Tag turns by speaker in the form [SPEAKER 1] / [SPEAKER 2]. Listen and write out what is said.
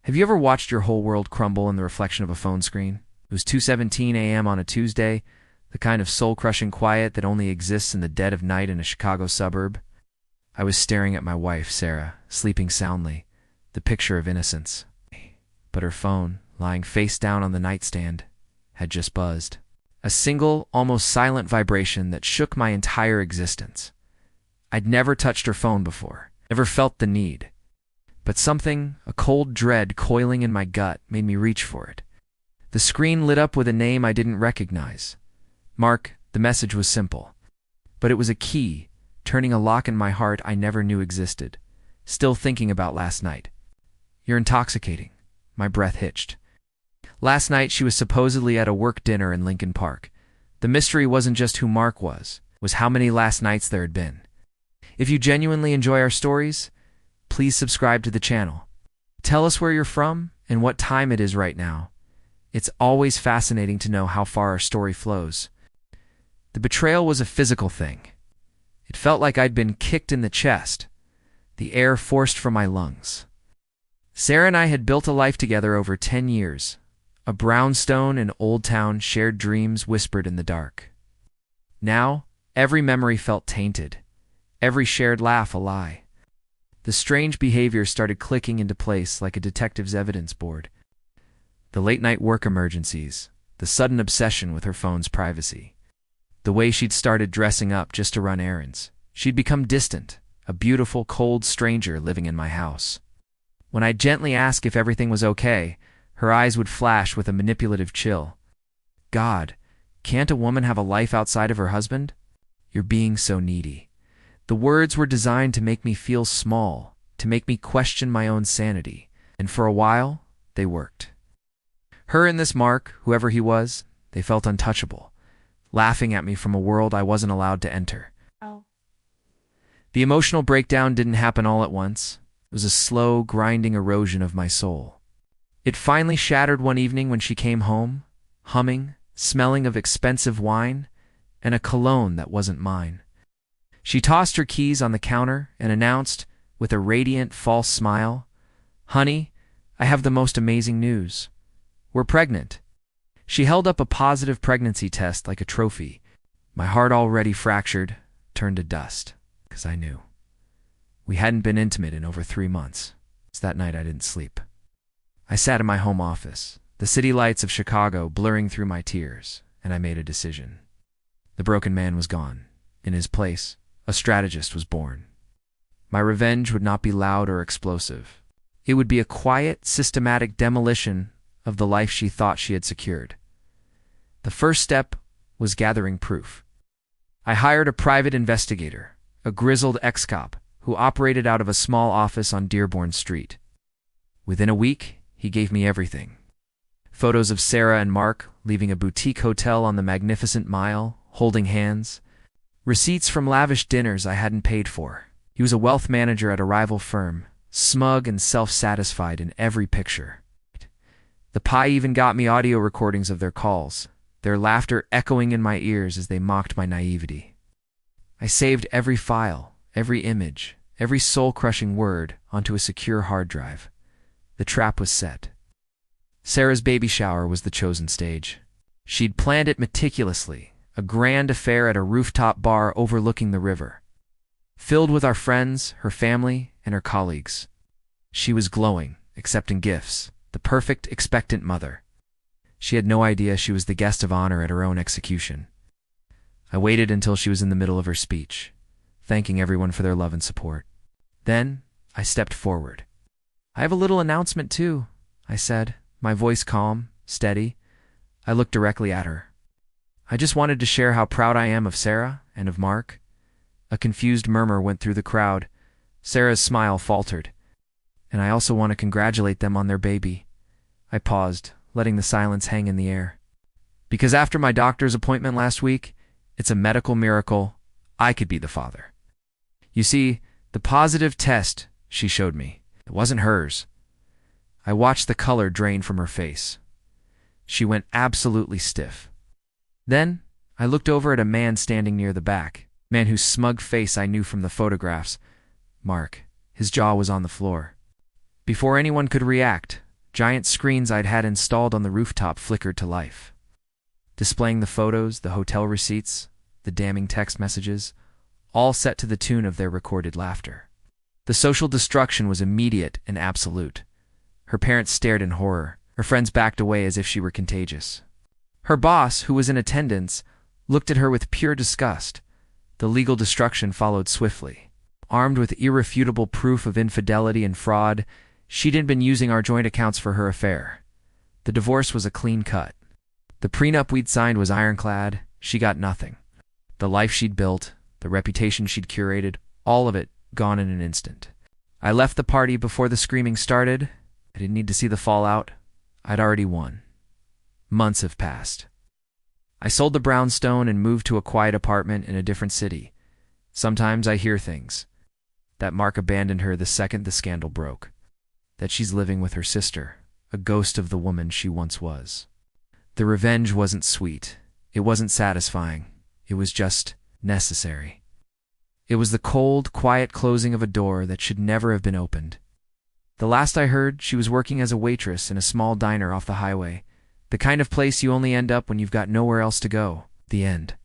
[SPEAKER 1] Have you ever watched your whole world crumble in the reflection of a phone screen? It was 2:17 a.m. on a Tuesday, the kind of soul-crushing quiet that only exists in the dead of night in a Chicago suburb. I was staring at my wife, Sarah, sleeping soundly, the picture of innocence. But her phone, lying face down on the nightstand, had just buzzed. A single, almost silent vibration that shook my entire existence. I'd never touched her phone before, never felt the need. But something, a cold dread coiling in my gut, made me reach for it. The screen lit up with a name I didn't recognize. Mark, the message was simple. But it was a key, turning a lock in my heart I never knew existed. Still thinking about last night. "You're intoxicating." My breath hitched. Last night she was supposedly at a work dinner in Lincoln Park. The mystery wasn't just who Mark was how many last nights there had been. If you genuinely enjoy our stories, please subscribe to the channel. Tell us where you're from and what time it is right now. It's always fascinating to know how far our story flows. The betrayal was a physical thing. It felt like I'd been kicked in the chest, the air forced from my lungs. Sarah and I had built a life together over 10 years. A brownstone in Old Town, shared dreams whispered in the dark. Now, every memory felt tainted, every shared laugh a lie. The strange behavior started clicking into place like a detective's evidence board. The late-night work emergencies, the sudden obsession with her phone's privacy. The way she'd started dressing up just to run errands. She'd become distant, a beautiful, cold stranger living in my house. When I'd gently ask if everything was okay, her eyes would flash with a manipulative chill. "God, can't a woman have a life outside of her husband? You're being so needy." The words were designed to make me feel small, to make me question my own sanity. And for a while, they worked. Her and this Mark, whoever he was, they felt untouchable, laughing at me from a world I wasn't allowed to enter. The emotional breakdown didn't happen all at once. It was a slow, grinding erosion of my soul. It finally shattered one evening when she came home, humming, smelling of expensive wine, and a cologne that wasn't mine. She tossed her keys on the counter and announced, with a radiant, false smile, "Honey, I have the most amazing news. We're pregnant." She held up a positive pregnancy test like a trophy. My heart, already fractured, turned to dust, because I knew. We hadn't been intimate in over 3 months. So that night I didn't sleep. I sat in my home office, the city lights of Chicago blurring through my tears, and I made a decision. The broken man was gone. In his place, a strategist was born. My revenge would not be loud or explosive. It would be a quiet, systematic demolition of the life she thought she had secured. The first step was gathering proof. I hired a private investigator, a grizzled ex-cop, who operated out of a small office on Dearborn Street. Within a week, he gave me everything. Photos of Sarah and Mark leaving a boutique hotel on the Magnificent Mile, holding hands. Receipts from lavish dinners I hadn't paid for. He was a wealth manager at a rival firm, smug and self-satisfied in every picture. The pie even got me audio recordings of their calls, their laughter echoing in my ears as they mocked my naivety. I saved every file, every image, every soul-crushing word onto a secure hard drive. The trap was set. Sarah's baby shower was the chosen stage. She'd planned it meticulously, a grand affair at a rooftop bar overlooking the river. Filled with our friends, her family, and her colleagues. She was glowing, accepting gifts, the perfect expectant mother. She had no idea she was the guest of honor at her own execution. I waited until she was in the middle of her speech, thanking everyone for their love and support. Then, I stepped forward. "I have a little announcement too," I said, my voice calm, steady. I looked directly at her. "I just wanted to share how proud I am of Sarah and of Mark." A confused murmur went through the crowd. Sarah's smile faltered. "And I also want to congratulate them on their baby." I paused, letting the silence hang in the air. "Because after my doctor's appointment last week, it's a medical miracle I could be the father." You see, the positive test she showed me, it wasn't hers. I watched the color drain from her face. She went absolutely stiff. Then, I looked over at a man standing near the back, a man whose smug face I knew from the photographs. Mark. His jaw was on the floor. Before anyone could react, Giant screens I'd had installed on the rooftop flickered to life, displaying the photos, the hotel receipts, the damning text messages, all set to the tune of their recorded laughter. The social destruction was immediate and absolute. Her parents stared in horror. Her friends backed away as if she were contagious. Her boss, who was in attendance, looked at her with pure disgust. The legal destruction followed swiftly. Armed with irrefutable proof of infidelity and fraud, she'd been using our joint accounts for her affair. The divorce was a clean cut. The prenup we'd signed was ironclad. She got nothing. The life she'd built, the reputation she'd curated, all of it gone in an instant. I left the party before the screaming started. I didn't need to see the fallout. I'd already won. Months have passed. I sold the brownstone and moved to a quiet apartment in a different city. Sometimes I hear things. That Mark abandoned her the second the scandal broke. That she's living with her sister, a ghost of the woman she once was. The revenge wasn't sweet. It wasn't satisfying. It was just necessary. It was the cold, quiet closing of a door that should never have been opened. The last I heard, she was working as a waitress in a small diner off the highway. The kind of place you only end up when you've got nowhere else to go. The end.